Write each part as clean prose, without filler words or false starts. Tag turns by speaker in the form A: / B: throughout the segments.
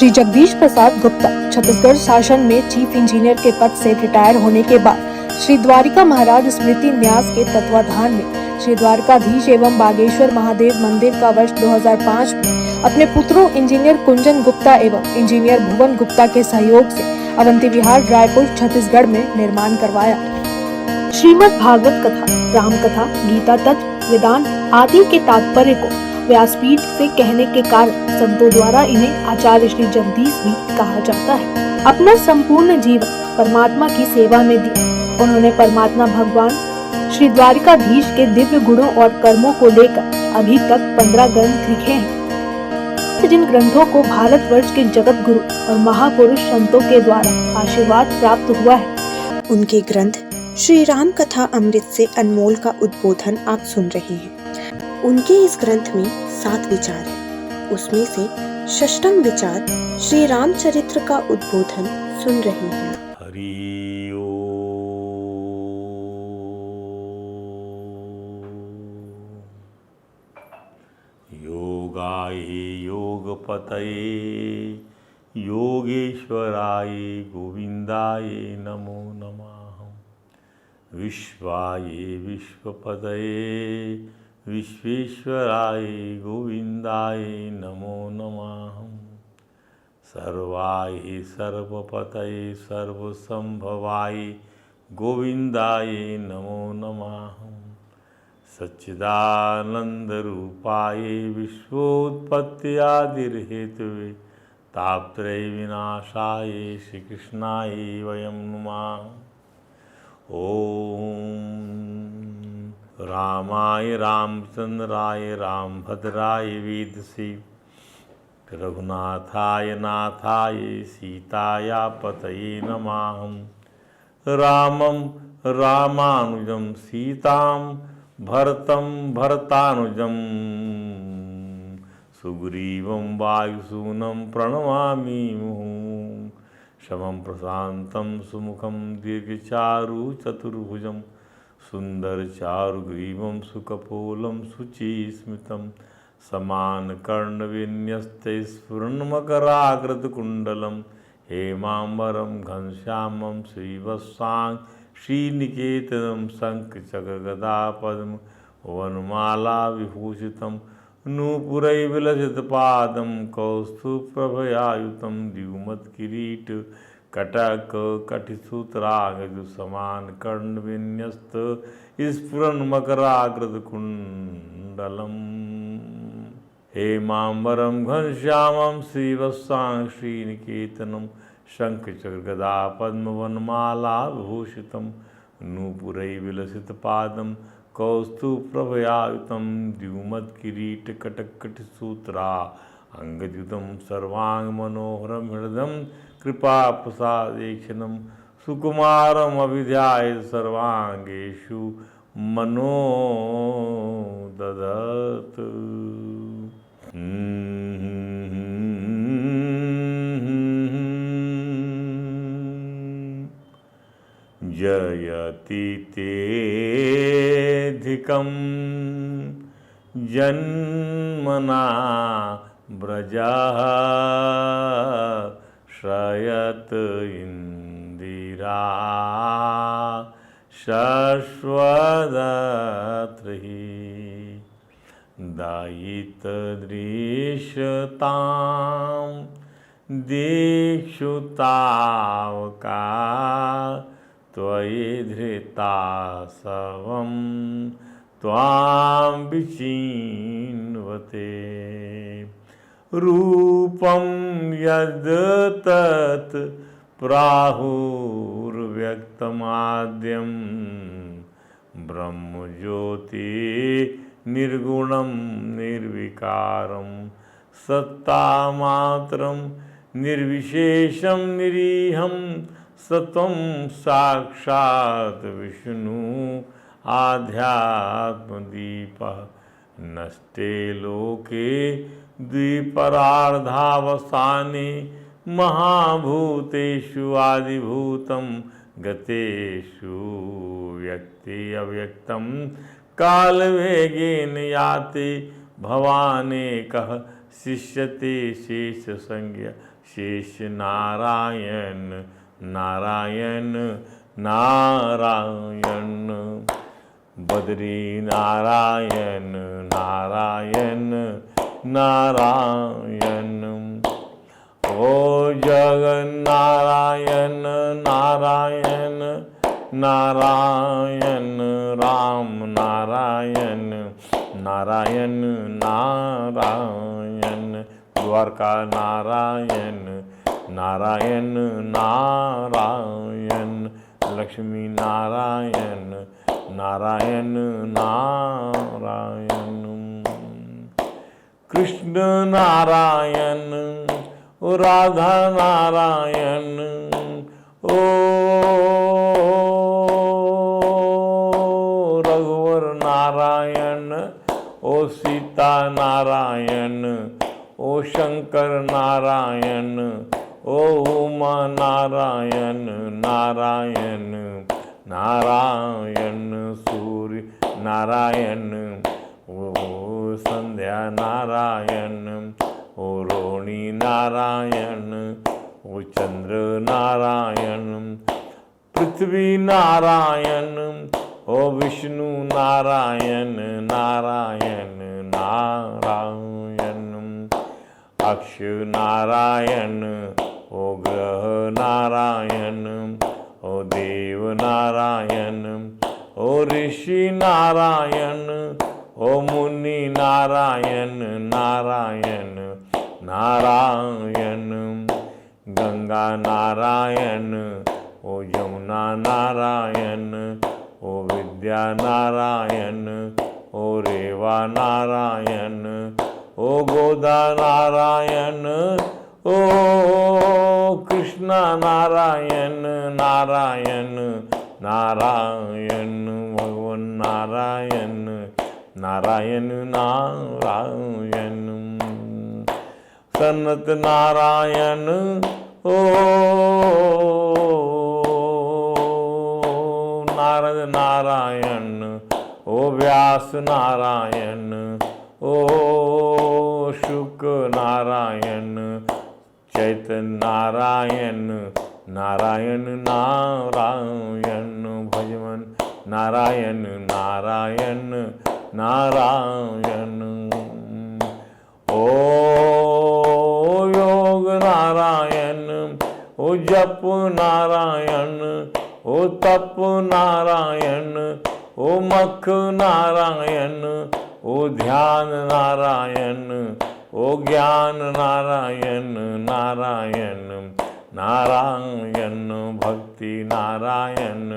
A: श्री जगदीश प्रसाद गुप्ता छत्तीसगढ़ शासन में chief engineer के पद से रिटायर होने के बाद श्री द्वारिका महाराज स्मृति न्यास के तत्वाधान में श्री द्वारकाधीश एवं बागेश्वर महादेव मंदिर का वर्ष 2005 में अपने पुत्रों इंजीनियर कुंजन गुप्ता एवं इंजीनियर भुवन गुप्ता के सहयोग से अवंती विहार रायपुर छत्तीसगढ़ में निर्माण करवाया। श्रीमद् भागवत कथा, राम कथा, गीता तत्व, वेदांत आदि के तात्पर्य को व्यासपीठ से कहने के कारण संतों द्वारा इन्हें आचार्य श्री जगदीश भी कहा जाता है। अपना संपूर्ण जीवन परमात्मा की सेवा में दिया। उन्होंने परमात्मा भगवान श्री द्वारिकाधीश के दिव्य गुणों और कर्मों को लेकर अभी तक 15 ग्रंथ लिखे हैं, जिन ग्रंथों को भारतवर्ष के जगत गुरु और महापुरुष संतों के द्वारा आशीर्वाद प्राप्त हुआ है।
B: उनके ग्रंथ श्री राम कथा अमृत से अनमोल का उद्बोधन आप सुन रहे हैं। उनके इस ग्रंथ में 7 विचार हैं। उसमें से षष्ठम विचार श्री रामचरित्र का उद्बोधन सुन रहे हैं।
C: हरि ओम। योगाय योगपतये योगेश्वराय गोविंदाय नमो नमः। विश्वाय विश्वपतये विश्वेश्वराय गोविंदाय नमो नमः। सर्वाय सर्वपतये सर्वसंभवाय गोविंदाय नमो नमः। सच्चिदानंदरूपाय विश्वोत्पत्त्यादिहेतवे तापत्रय विनाशाय श्रीकृष्णाय वयं नुमः। ओम रामाय रामचंद्राय रामभद्राय वेदसे रघुनाथाय नाथाय सीताया पतये नमः। रामं रामानुजं सीतां भरतं भरतानुजं सुग्रीवं वायुसूनं प्रणमामि मुहुः। शमं प्रशान्तं सुमुखं दीर्घचारु चतुर्भुजं सुंदर चारुग्रीवं सुकपोलं शुचिस्मितं समानकर्णविन्यस्ते स्फुरन्मकराकृतकुण्डलं हेमाम्बरं घनश्यामं श्रीवत्सां श्रीनिकेतनं शङ्खचक्रगदापद्म वनमाला विभूषितं नूपुरैर्विलसितपादं कौस्तुभप्रभयायुतं द्युमत्किरीट कटक कटिसूत्रांगजु समान कर्ण विन्यस्त स्फुरन्मकराकृत कुंडलम हेमाम्बरं घनश्यामं श्रीवत्सां श्रीनिकेतनं शङ्खचक्रगदा पद्मवनमाला विभूषितं नूपुरैर्विलसितपादं कौस्तुभप्रभयायुतं द्युमत्किरीटकटकटिसूत्रा अंगद्युतं सर्वांगमनोहरं हृदं कृपाप्रसादेक्षणं सुकुमारम् अभिध्याय सर्वांगेषु मनोदधत्। जयति तेऽधिकं जन्मना व्रजः श्रयत इंदिरा शश्वदत्रिः दायितदृश्यतां दीक्षुतावका त्वयि धृता सवं त्वां विचिन्वते रूपं यद्तत् प्राहुर्व्यक्तमाद्यं ब्रह्मज्योति निर्गुणं निर्विकारं सत्तामात्रं निर्विशेषं निरीहं सत्वं साक्षात् विष्णु आध्यात्मदीपः नष्टे लोके द्विपरार्धावसाने महाभूतेषु आदिभूतं गतेषु व्यक्ति अव्यक्तं कालवेगेन याते भवानेकः शिष्यते शेष संज्ञ शेष नारायण नारायण नारायण। बद्री नारायण नारायण नारायण। ओ जगन नारायण नारायण नारायण। राम नारायण नारायण नारायण। द्वारका नारायण नारायण नारायण। लक्ष्मी नारायण नारायण नारायण। कृष्ण नारायण ओ राधा नारायण। ओ रघुवर नारायण ओ सीता नारायण। ओ शंकर नारायण ओ उमा नारायण नारायण नारायण। सूर्य नारायण ओ संध्या नारायण ओ रोहिणी नारायण ओ चंद्र नारायण। पृथ्वी नारायण ओ विष्णु नारायण नारायण नारायण। अक्ष नारायण ओ ग्रह नारायण ओ देव नारायण ओ ऋषि नारायण ओ मुनि नारायण नारायण नारायण। गंगा नारायण ओ यमुना नारायण ओ विद्या नारायण ओ रेवा नारायण ओ गोदा नारायण ओ कृष्ण नारायण नारायण नारायण। भगवान नारायण नारायण नारायण। सनत नारायण ओ नारद नारायण ओ व्यास नारायण ओ शुक नारायण चैतन्य नारायण नारायण नारायण। भजमन नारायण नारायण नारायण। ओ योग नारायण ओ जप नारायण ओ तप नारायण ओ मख नारायण ओ ध्यान नारायण ओ ज्ञान नारायण नारायण नारायण। भक्ति नारायण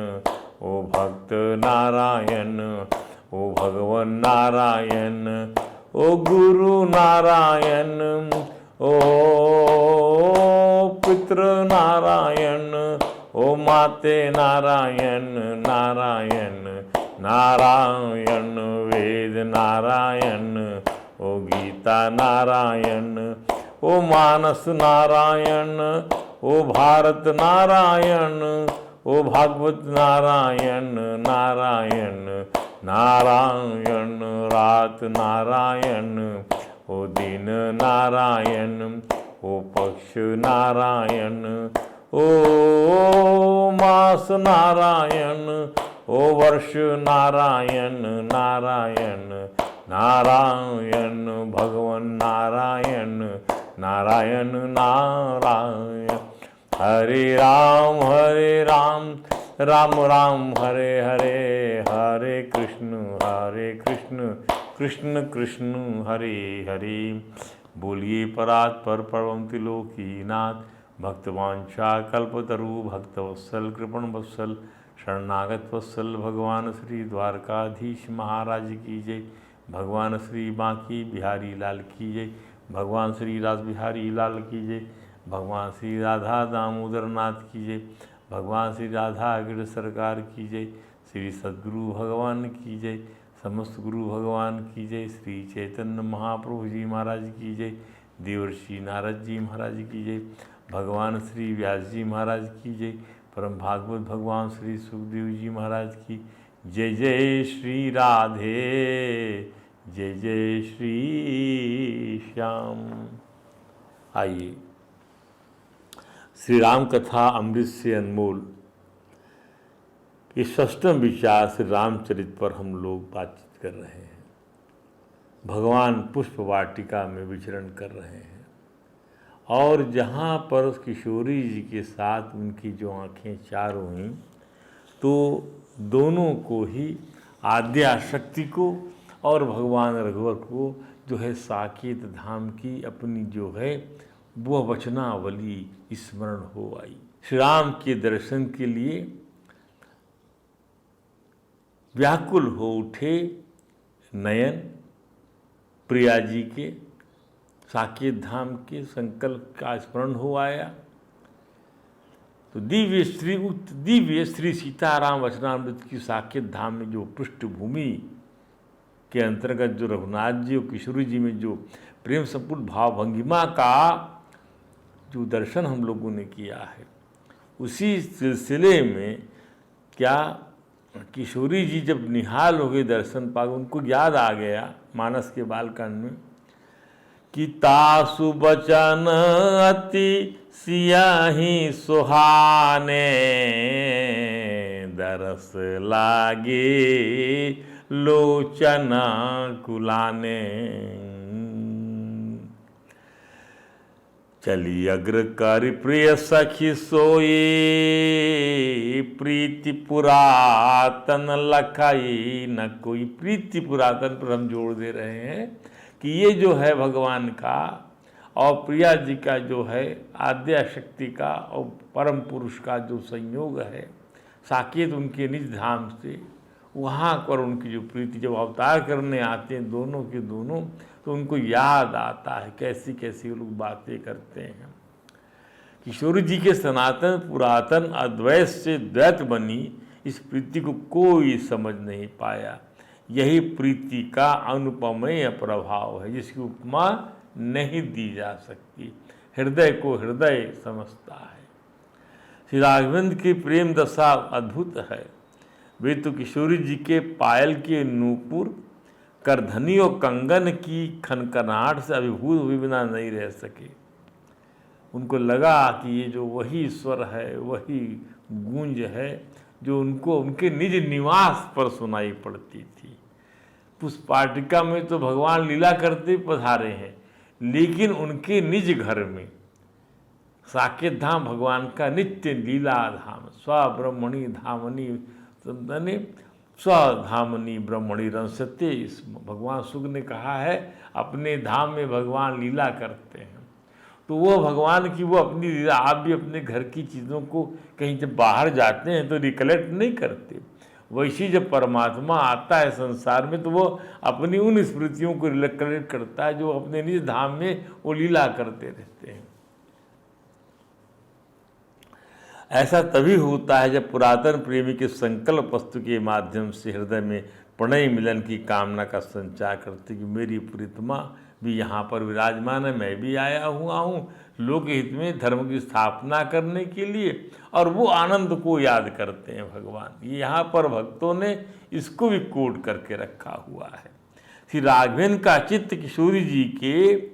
C: ओ भक्त नारायण ओ भगवान नारायण ओ गुरु नारायण ओ पितृ नारायण ओ माते नारायण नारायण नारायण। वेद नारायण ओ गीता नारायण ओ मानस नारायण ओ भारत नारायण ओ भागवत नारायण नारायण नारायण। रात नारायण ओ दिन नारायण ओ पक्ष नारायण ओ मास नारायण ओ वर्ष नारायण नारायण नारायण। भगवान नारायण नारायण नारायण। हरे राम राम राम हरे हरे। हरे कृष्ण कृष्ण कृष्ण हरे हरे। बोलिए परात्पर परम त्रिलोकीनाथ भक्तवांछा कल्पतरु भक्तवत्सल कृपण वत्सल शरणागत वत्सल भगवान श्री द्वारकाधीश महाराज की जय। भगवान श्री बांकी बिहारी लाल की जय। भगवान श्री रास बिहारी लाल की जय। भगवान श्री राधा दामोदर नाथ की जय। भगवान श्री राधा गिर सरकार की जय। श्री सद्गुरु भगवान की जय। समस्त गुरु भगवान की जय। श्री चैतन्य महाप्रभु जी महाराज की जय। देवर्षि नारद जी महाराज की जय। भगवान श्री व्यास जी महाराज की जय। परम भागवत भगवान श्री सुखदेव जी महाराज की जय। जय श्री राधे, जय जय श्री श्याम। आइए श्री राम कथा अमृत से अनमोल इस षष्ठम विचार श्री रामचरित पर हम लोग बातचीत कर रहे हैं। भगवान पुष्प वाटिका में विचरण कर रहे हैं और जहाँ पर किशोरी जी के साथ उनकी जो आँखें चार हुईं तो दोनों को ही आद्या शक्ति को और भगवान रघुवर को जो है साकेत धाम की अपनी जो है वह वचनावली स्मरण हो आई। श्री राम के दर्शन के लिए व्याकुल हो उठे नयन प्रिया जी के, साकेत धाम के संकल्प का स्मरण हो आया। तो दिव्य श्री सीताराम वचनामृत की साकेत धाम में जो पृष्ठभूमि के अंतर्गत जो रघुनाथ जी और किशोरी जी में जो प्रेम संपूर्ण भाव भंगिमा का जो दर्शन हम लोगों ने किया है, उसी सिलसिले में क्या किशोरी जी जब निहाल हो गए दर्शन पा, उनको याद आ गया मानस के बालकांड में कि तासु बचन अति सियाही सुहाने दरस लागे लोचन कुलाने। चली अग्र कर प्रिय सखी सोई प्रीति पुरातन लखाई न कोई। प्रीति पुरातन पर हम जोड़ दे रहे हैं कि ये जो है भगवान का और प्रिया जी का जो है आद्या शक्ति का और परम पुरुष का जो संयोग है साकेत उनके निज धाम से, वहाँ पर उनकी जो प्रीति जब अवतार करने आते हैं दोनों के दोनों, तो उनको याद आता है कैसी कैसी लोग बातें करते हैं। किशोरी जी के सनातन पुरातन अद्वैत से द्वैत बनी इस प्रीति को कोई समझ नहीं पाया। यही प्रीति का अनुपमेय प्रभाव है जिसकी उपमा नहीं दी जा सकती। हृदय को हृदय समझता है। श्री राघवेंद्र की प्रेम दशा अद्भुत है। वे तो किशोरी जी के पायल के नूपुर करधनी और कंगन की खनखनाहट से अभिभूत हुए बिना नहीं रह सके। उनको लगा कि ये जो वही स्वर है, वही गूंज है जो उनको उनके निज निवास पर सुनाई पड़ती थी। पुष्प वाटिका में तो भगवान लीला करते पधारे हैं, लेकिन उनके निज घर में साकेत धाम भगवान का नित्य लीला धाम, स्वब्रह्मणी धामनी स्वधामनी ब्रह्मणी रंसते। इस भगवान शुक ने कहा है अपने धाम में भगवान लीला करते हैं। तो वो भगवान की वो अपनी लीला, आप भी अपने घर की चीज़ों को कहीं जब बाहर जाते हैं तो रिकलेक्ट नहीं करते। वैसे जब परमात्मा आता है संसार में तो वो अपनी उन स्मृतियों को रिकलेक्ट करता है जो अपने निज धाम में वो लीला करते रहते हैं। ऐसा तभी होता है जब पुरातन प्रेमी के संकल्प वस्तु के माध्यम से हृदय में प्रणय मिलन की कामना का संचार करते कि मेरी प्रीतमा भी यहाँ पर विराजमान है, मैं भी आया हुआ हूँ लोक हित में धर्म की स्थापना करने के लिए, और वो आनंद को याद करते हैं भगवान। ये यहाँ पर भक्तों ने इसको भी कोड करके रखा हुआ है। श्री राघवेंद्र का चित्त किशोरी जी के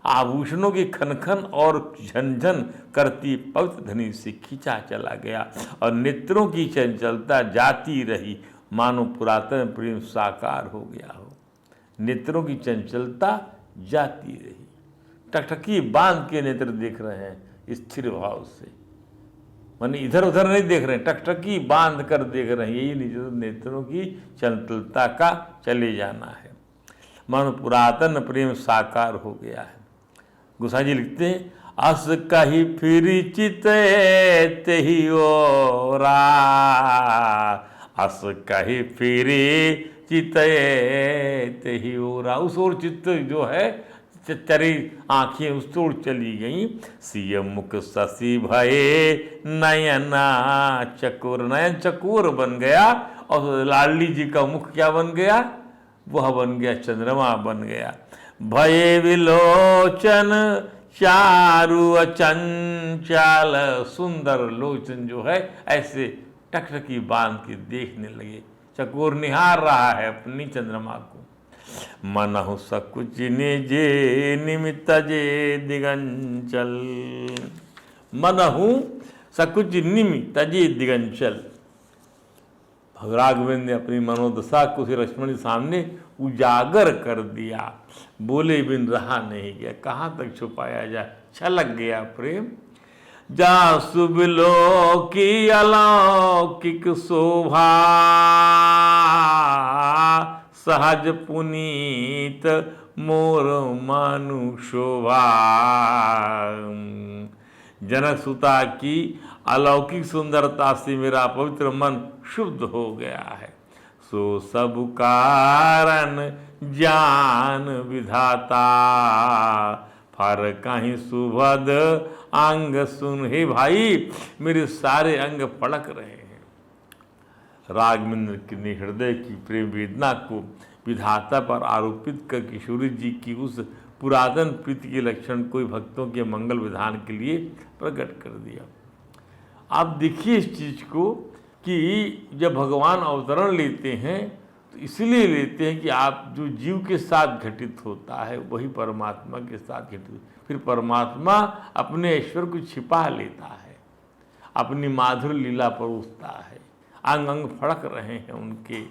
C: आभूषणों की खनखन और झनझन करती पवित्र धनी से खींचा चला गया और नेत्रों की चंचलता जाती रही मानो पुरातन प्रेम साकार हो गया हो। नेत्रों की चंचलता जाती रही, टकटकी बांध के नेत्र देख रहे हैं स्थिर भाव से, माने इधर उधर नहीं देख रहे हैं, टकटकी बांध कर देख रहे हैं। यही नेत्रों की चंचलता का चले जाना है, मानो पुरातन प्रेम साकार हो गया है। गोसाई जी लिखते हैं अस कही फिर चिते ही ओरा, अस कही फिर चिते ही ओरा। उस ओर चित्त जो है चरी आँखें उस ओर चली गई। सिय मुख शशि भये नयना चकोर, नयन चकोर बन गया और लाडली जी का मुख क्या बन गया, वह बन गया चंद्रमा बन गया। भये विलोचन चारु अचंचल, सुंदर लोचन जो है ऐसे टकटकी बांध के देखने लगे। चकोर निहार रहा है अपनी चंद्रमा को। मनहु सकुच निजे निमित्त जे दिगंचल, मनहु सकुच निमि तजे दिगंचल। राघवेंद्र ने अपनी मनोदशा को श्री लक्ष्मण के सामने उजागर कर दिया। बोले बिन रहा नहीं गया, कहाँ तक छुपाया जाए, छलक गया प्रेम। जा सुबिलो की अलौकिक शोभा, सहज पुनीत मोर मनु शोभा। जनक सुता की अलौकिक सुंदरता से मेरा पवित्र मन शुद्ध हो गया है। सो सब कारण जान विधाता, फर कहीं सुभद अंग सुन। हे भाई, मेरे सारे अंग फड़क रहे हैं। राघवेंद्र ने हृदय की प्रेम वेदना को विधाता पर आरोपित कर किशोरी जी की उस पुरातन प्रीति के लक्षण को भक्तों के मंगल विधान के लिए प्रकट कर दिया। आप देखिए इस चीज को कि जब भगवान अवतरण लेते हैं तो इसलिए लेते हैं कि आप जो जीव के साथ घटित होता है वही परमात्मा के साथ घटित, फिर परमात्मा अपने ऐश्वर्य को छिपा लेता है, अपनी माधुर लीला परोसता है। अंग अंग फड़क रहे हैं उनके।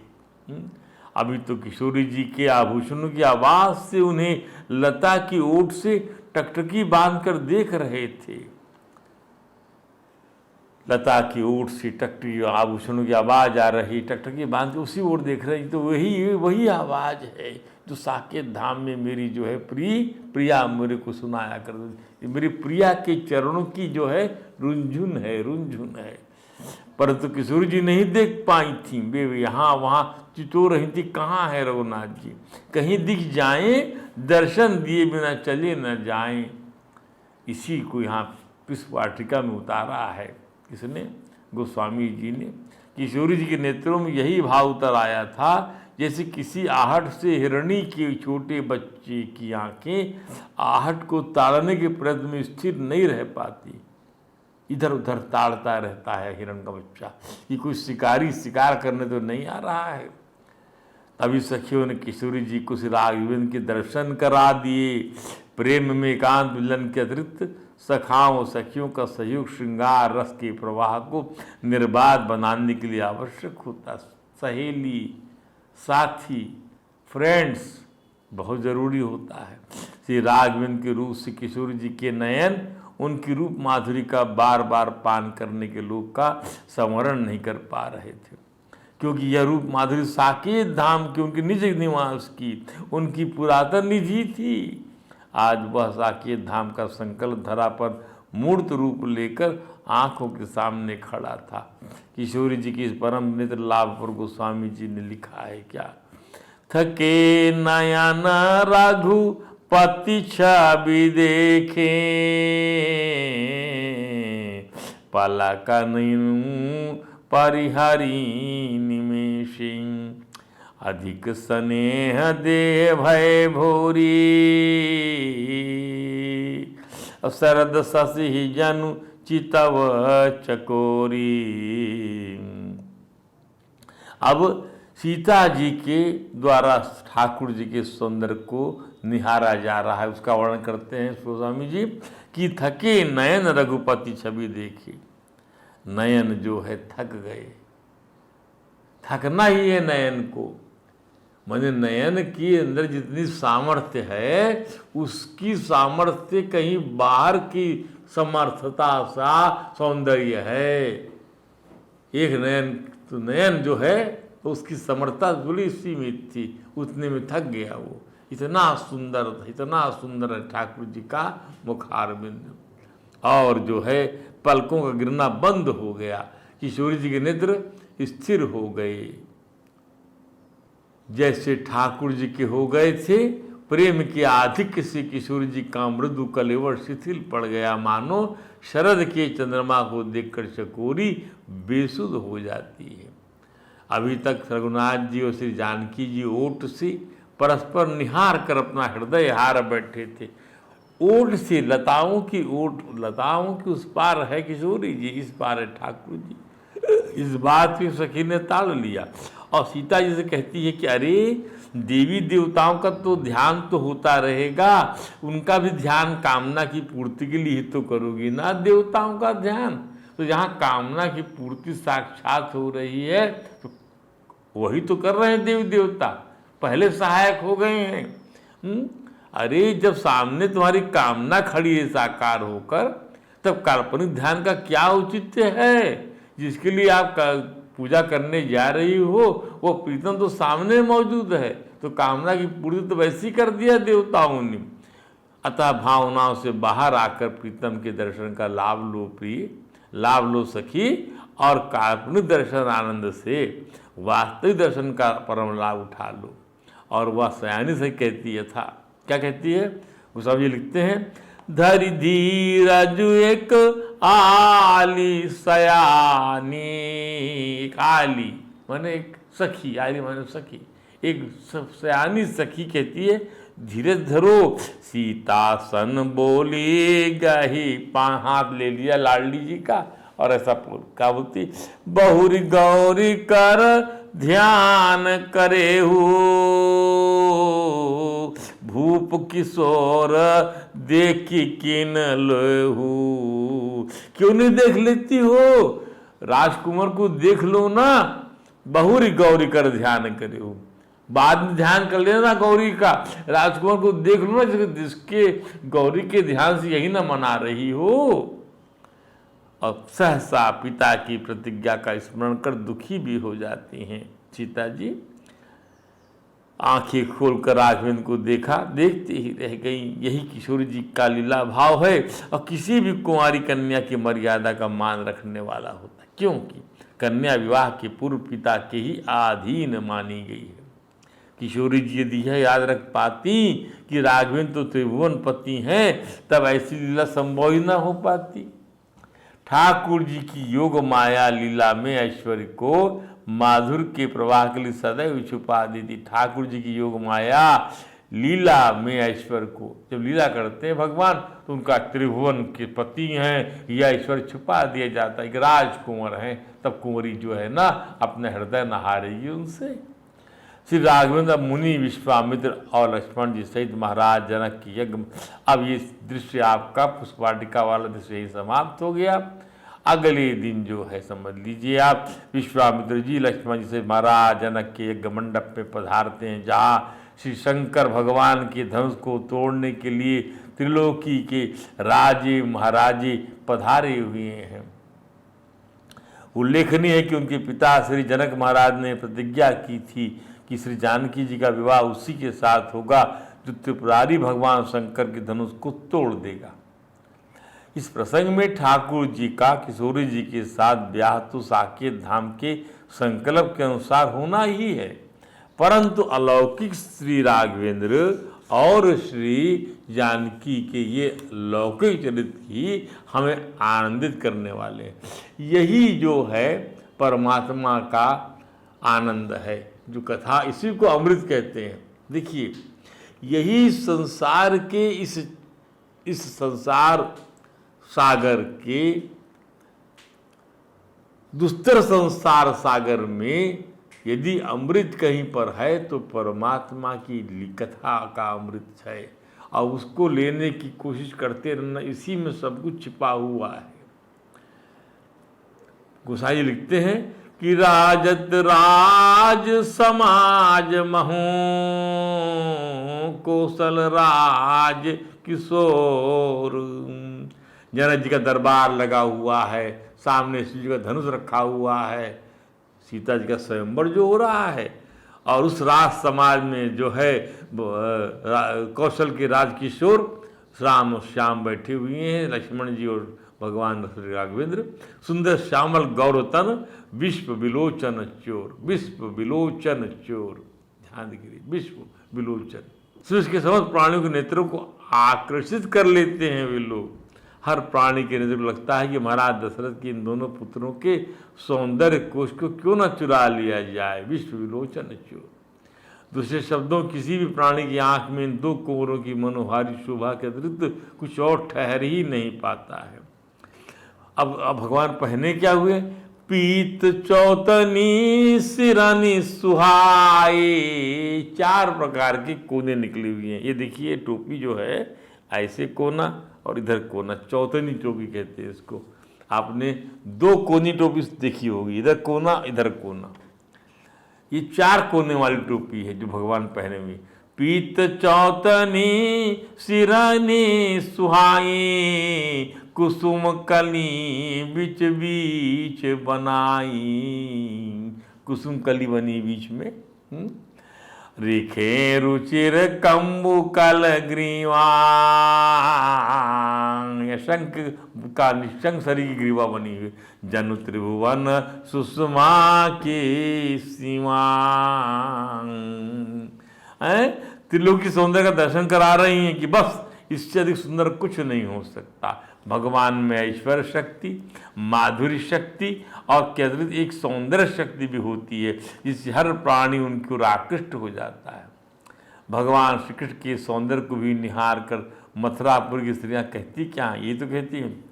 C: अभी तो किशोरी जी के आभूषणों की आवाज से उन्हें लता की ओट से टकटकी बांधकर देख रहे थे। लता की ओट से टकटकी आभूषणों की आवाज आ रही, टकटकी बांध के उसी ओर देख रही, तो वही आवाज है जो साकेत धाम में मेरी जो है प्रिया मेरे को सुनाया कर। मेरी प्रिया के चरणों की जो है रुंझुन है। परंतु किशोरी जी नहीं देख पाई थी, वे यहाँ वहाँ चितो रही थी, कहाँ है रघुनाथ जी, कहीं दिख जाएं, दर्शन दिए बिना चले न जाएं। इसी को यहाँ पुष्प वाटिका में उतारा है किसने, गोस्वामी जी ने। किशोरी जी के नेत्रों में यही भाव उतर आया था जैसे किसी आहट से हिरणी के छोटे बच्चे की आंखें आहट को ताड़ने के प्रयत्न में स्थिर नहीं रह पाती, इधर उधर ताड़ता रहता है हिरण का बच्चा कि कोई शिकारी शिकार करने तो नहीं आ रहा है। तभी सखियों ने किशोरी जी को श्री राघवेंद्र के दर्शन करा दिए। प्रेम में एकांत मिलन के अतिरिक्त सखाओं सखियों का सहयोग श्रृंगार रस के प्रवाह को निर्बाध बनाने के लिए आवश्यक होता। सहेली, साथी, फ्रेंड्स बहुत जरूरी होता है। श्री राघवेंद्र के रूप से किशोरी जी के नयन उनकी रूप माधुरी का बार बार पान करने के लोग का स्मरण नहीं कर पा रहे थे, क्योंकि यह रूप माधुरी साकेत धाम की उनकी निज निवास की उनकी पुरातन निधि थी। आज वह साकेत धाम का संकल्प धरा पर मूर्त रूप लेकर आंखों के सामने खड़ा था। किशोरी जी की इस परम नेत्र लाभ पर गोस्वामी जी ने लिखा है क्या, थके नयन रघुपति छवि देखे, पलक नयन परिहरी निमेषी, अधिक स्नेह दे भय भोरी, शरद शशि जनु चितव चकोरी। अब सीता जी के द्वारा ठाकुर जी के सौंदर्य को निहारा जा रहा है, उसका वर्णन करते हैं गोस्वामी जी कि थके नयन रघुपति छवि देखे। नयन जो है थक गए, थकना ही है नयन को, माने नयन के अंदर जितनी सामर्थ्य है उसकी सामर्थ्य कहीं बाहर की समर्थता सा सौंदर्य है। एक नयन तो नयन जो है तो उसकी समर्थता बड़ी सीमित थी, उतने में थक गया वो। इतना सुंदर है ठाकुर जी का मुखारबिंद, और जो है पलकों का गिरना बंद हो गया। किशोरी जी के नेत्र स्थिर हो गए जैसे ठाकुर जी के हो गए थे। प्रेम के आधिक्य से किशोरी जी का मृदु कलेवर शिथिल पड़ गया, मानो शरद के चंद्रमा को देखकर चकोरी बेसुध हो जाती है। अभी तक रघुनाथ जी और श्री जानकी जी ओट से परस्पर निहार कर अपना हृदय हार बैठे थे। ओट से लताओं की ओट, लताओं की उस पार है किशोरी जी, इस पार है ठाकुर जी। इस बात की सखी ने ताड़ लिया और सीता जी से कहती है कि अरे देवी देवताओं का तो ध्यान तो होता रहेगा, उनका भी ध्यान कामना की पूर्ति के लिए ही तो करोगी ना देवताओं का ध्यान। तो जहाँ कामना की पूर्ति साक्षात हो रही है तो वही तो कर रहे हैं देवी देवता, पहले सहायक हो गए हैं। अरे जब सामने तुम्हारी कामना खड़ी है साकार होकर, तब काल्पनिक ध्यान का क्या औचित्य है। जिसके लिए आप पूजा करने जा रही हो वो प्रीतम तो सामने मौजूद है, तो कामना की पूर्ति तो वैसी कर दिया देवताओं ने। अतः भावनाओं से बाहर आकर प्रीतम के दर्शन का लाभ लो प्रिय, लाभ लो सखी, और काल्पनिक दर्शन आनंद से वास्तविक दर्शन का परम लाभ उठा लो। और वह सयानी से कहती है था, क्या कहती है, वो सब ये लिखते हैं, धरि धीरज एक आली सयानी, एक आली माने एक सखी, आली माने सखी, एक सयानी सखी कहती है धीरज धरो, सीता सन बोली गही, हाथ ले लिया लाडली जी का और ऐसा क्या बोलती, बहुरी गौरी कर ध्यान करे हो, भूप किशोर देखी किन लेहू। क्यों नहीं देख लेती हो, राजकुमार को देख लो ना, बहुरी गौरी कर ध्यान करे हो, बाद में ध्यान कर लेना गौरी का, राजकुमार को देख लो ना जिसके गौरी के ध्यान से यही ना मना रही हो। और सहसा पिता की प्रतिज्ञा का स्मरण कर दुखी भी हो जाती हैं सीता जी। आंखें खोलकर राघवेंद्र को देखा, देखते ही रह गई। यही किशोरी जी का लीला भाव है और किसी भी कुंवारी कन्या की मर्यादा का मान रखने वाला होता है, क्योंकि कन्या विवाह के पूर्व पिता के ही अधीन मानी गई है। किशोरी जी यदि यह याद रख पाती कि राघवेंद्र तो त्रिभुवन पति हैं, तब ऐसी लीला संभव ही न हो पाती। ठाकुर जी की योग माया लीला में ऐश्वर्य को माधुर के प्रवाह के लिए सदैव छुपा देती। ठाकुर जी की योग माया लीला में ऐश्वर्य को जब लीला करते हैं भगवान, तो उनका त्रिभुवन के पति हैं यह ऐश्वर्य छुपा दिया जाता है कि राजकुंवर हैं। तब कुंवरी जो है ना अपने हृदय नहा रही है उनसे। श्री राघवेंद्र मुनि, विश्वामित्र और लक्ष्मण जी सहित महाराज जनक की यज्ञ। अब ये दृश्य आपका पुष्पवाटिका वाला दृश्य ही समाप्त हो गया। अगले दिन जो है समझ लीजिए आप, विश्वामित्र जी लक्ष्मण जी से महाराज जनक के यज्ञ मंडप में पधारते हैं, जहाँ श्री शंकर भगवान के धनुष को तोड़ने के लिए त्रिलोकी के राजे महाराजे पधारे हुए हैं। उल्लेखनीय है कि उनके पिता श्री जनक महाराज ने प्रतिज्ञा की थी कि श्री जानकी जी का विवाह उसी के साथ होगा जो त्रिपुरारी भगवान शंकर के धनुष को तोड़ देगा। इस प्रसंग में ठाकुर जी का किशोरी जी के साथ ब्याह तो साकेत धाम के संकल्प के अनुसार होना ही है, परंतु अलौकिक श्री राघवेंद्र और श्री जानकी के ये लौकिक चरित्र ही हमें आनंदित करने वाले हैं। यही जो है परमात्मा का आनंद है, जो कथा, इसी को अमृत कहते हैं। देखिए, यही संसार के इस संसार सागर के दुस्तर संसार सागर में यदि अमृत कहीं पर है तो परमात्मा की कथा का अमृत है, और उसको लेने की कोशिश करते रहना, इसी में सब कुछ छिपा हुआ है। गोसाई लिखते हैं कि राजत राज समाज महू, कौशल राज किशोर। जनक जी का दरबार लगा हुआ है, सामने शिव जी का धनुष रखा हुआ है, सीता जी का स्वयंवर जो हो रहा है, और उस राज समाज में जो है कौशल के राजकिशोर राम और श्याम बैठे हुए हैं, लक्ष्मण जी और भगवान श्री राघवेंद्र। सुंदर श्यामल गौरतन विश्व विलोचन चोर, विश्व विलोचन चोर, ध्यान दीजिए, विश्व विलोचन। सृष्टि के समस्त प्राणियों के नेत्रों को आकर्षित कर लेते हैं वे लोग। हर प्राणी के नेत्र को लगता है कि महाराज दशरथ के इन दोनों पुत्रों के सौंदर्य कोश को क्यों न चुरा लिया जाए, विश्व विलोचन चोर। दूसरे शब्दों, किसी भी प्राणी की आंख में इन दो कुंवरों की मनोहारी शोभा के अतिरिक्त कुछ और ठहर ही नहीं पाता है। अब भगवान पहने क्या हुए, पीत चौतनी सिरानी सुहाए। 4 प्रकार की कोने निकली हुई हैं। ये देखिए टोपी जो है ऐसे कोना और इधर कोना, चौतनी टोपी कहते हैं इसको। आपने 2 कोनी टोपी देखी होगी, इधर कोना इधर कोना। ये 4 कोने वाली टोपी है जो भगवान पहने हुए। पीत चौतनी सिरानी सुहाई, कुसुम कली बीच बीच बनाई। कुसुम कली बनी बीच में। रेखे रुचिर कंबु कल ग्रीवा, शंख का निशंक शरीर की ग्रीवा बनी हुई। जनु त्रिभुवन सुषमा की सीमा, त्रिलोक की सौंदर्य का दर्शन करा रही हैं कि बस इससे अधिक सुंदर कुछ नहीं हो सकता। भगवान में ऐश्वर्य शक्ति, माधुरी शक्ति और केंद्रित एक सौंदर्य शक्ति भी होती है, जिससे हर प्राणी उनकी ओर आकृष्ट हो जाता है। भगवान श्री कृष्ण के सौंदर्य को भी निहार कर मथुरापुर की स्त्रियां कहती क्या, ये तो कहती हैं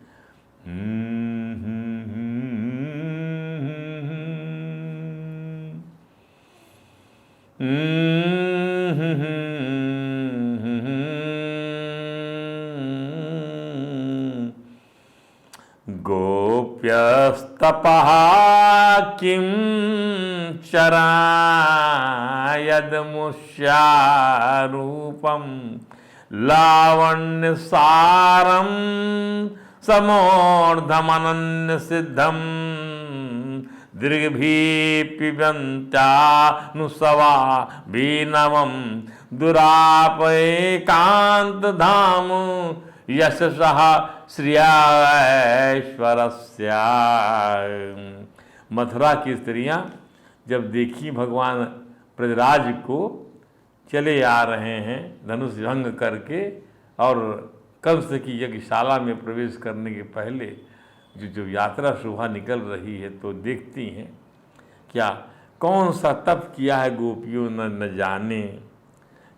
C: गोप्यस्तपः किं चरायदमुष्यारूपं लावण्यसारं समोर्धमनन्यसिद्धं दीर्घभिपिबन्त्यानुसवा भीनवं दुरापैकान्तधाम यशसः श्रियाश्वरस्य। मथुरा की स्त्रियां जब देखी भगवान ब्रजराज को चले आ रहे हैं धनुष भंग करके और कंस की यज्ञशाला में प्रवेश करने के पहले जो यात्रा शोभा निकल रही है, तो देखती हैं क्या कौन सा तप किया है गोपियों न जाने,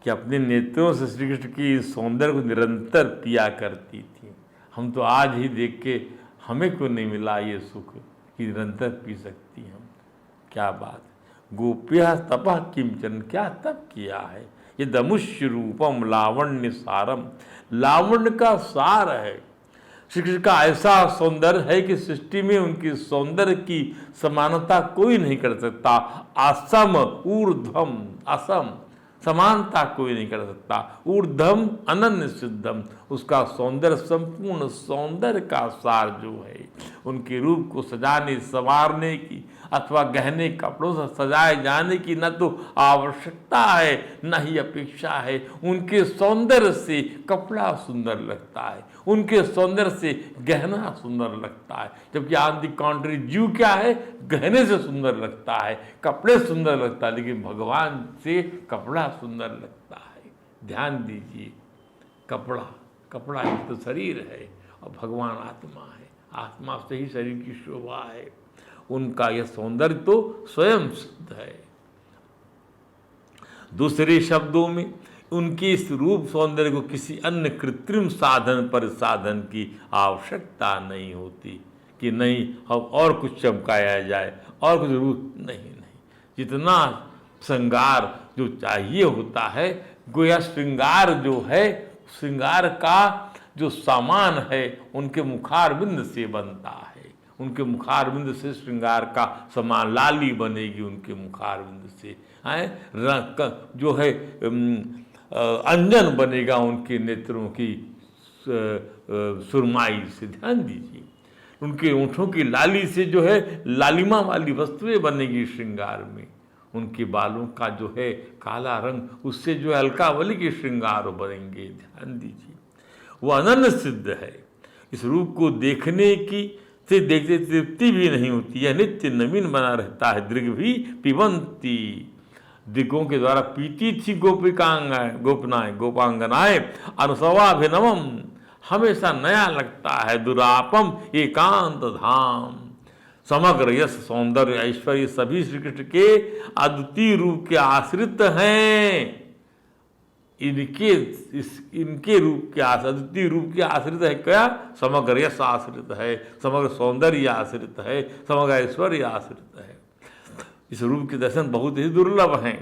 C: कि अपने नेत्रों से श्री कृष्ण की सौंदर्य को निरंतर पिया करती थी। हम तो आज ही देख के हमें क्यों नहीं मिला ये सुख कि निरंतर पी सकती हम। क्या बात, गोप्यः तपः किंचन, क्या तप किया है। ये दमुष्य रूपम लावण्य सारम, लावण्य का सार है। श्री कृष्ण का ऐसा सौंदर्य है कि सृष्टि में उनकी सौंदर्य की समानता कोई नहीं कर सकता। असम ऊर्ध्वम, असम समानता कोई नहीं कर सकता। ऊर्ध्वम अनन्य सिद्धम, उसका सौंदर्य संपूर्ण सौंदर्य का सार जो है, उनके रूप को सजाने संवारने की अथवा गहने कपड़ों से सजाए जाने की न तो आवश्यकता है न ही अपेक्षा है। उनके सौंदर्य से कपड़ा सुंदर लगता है, उनके सौंदर्य से गहना सुंदर लगता है। जबकि ऑन द कॉन्ट्री जीव क्या है, गहने से सुंदर लगता है, कपड़े सुंदर लगता है, लेकिन भगवान से कपड़ा सुंदर लगता है। ध्यान दीजिए, कपड़ा ही तो शरीर है और भगवान आत्मा है, आत्मा से ही शरीर की शोभा है। उनका यह सौंदर्य तो स्वयं सिद्ध है। दूसरे शब्दों में उनके इस रूप सौंदर्य को किसी अन्य कृत्रिम साधन पर साधन की आवश्यकता नहीं होती कि नहीं अब और कुछ चमकाया जाए और कुछ रूप नहीं। जितना श्रृंगार जो चाहिए होता है, गोया श्रृंगार जो है, श्रृंगार का जो सामान है उनके मुखारविंद से बनता है। उनके मुखारविंद से श्रृंगार का सामान, लाली बनेगी उनके मुखारविंद से, जो है अंजन बनेगा उनके नेत्रों की सुरमाई से। ध्यान दीजिए, उनके ओंठों की लाली से जो है लालिमा वाली वस्तुएं बनेगी श्रृंगार में। उनके बालों का जो है काला रंग, उससे जो है अलकावली के श्रृंगार बनेंगे। ध्यान दीजिए, वो अनन्य सिद्ध है। इस रूप को देखने की से देखते तृप्ति भी नहीं होती, यह नित्य नवीन बना रहता है। दृग भी पिबंती, दिग्गों के द्वारा पीती थी गोपांगनाएं अनुसवाभिनवम, हमेशा नया लगता है। दुरापम एकांत धाम, समग्र यश सौंदर्य ऐश्वर्य सभी श्री कृष्ण के अद्वितीय रूप के आश्रित हैं। इनके रूप के आश्रित, अद्वितीय रूप के आश्रित है। क्या? समग्र यश आश्रित है, समग्र सौंदर्य आश्रित है, समग्र ऐश्वर्य आश्रित है। इस रूप के दर्शन बहुत ही दुर्लभ हैं।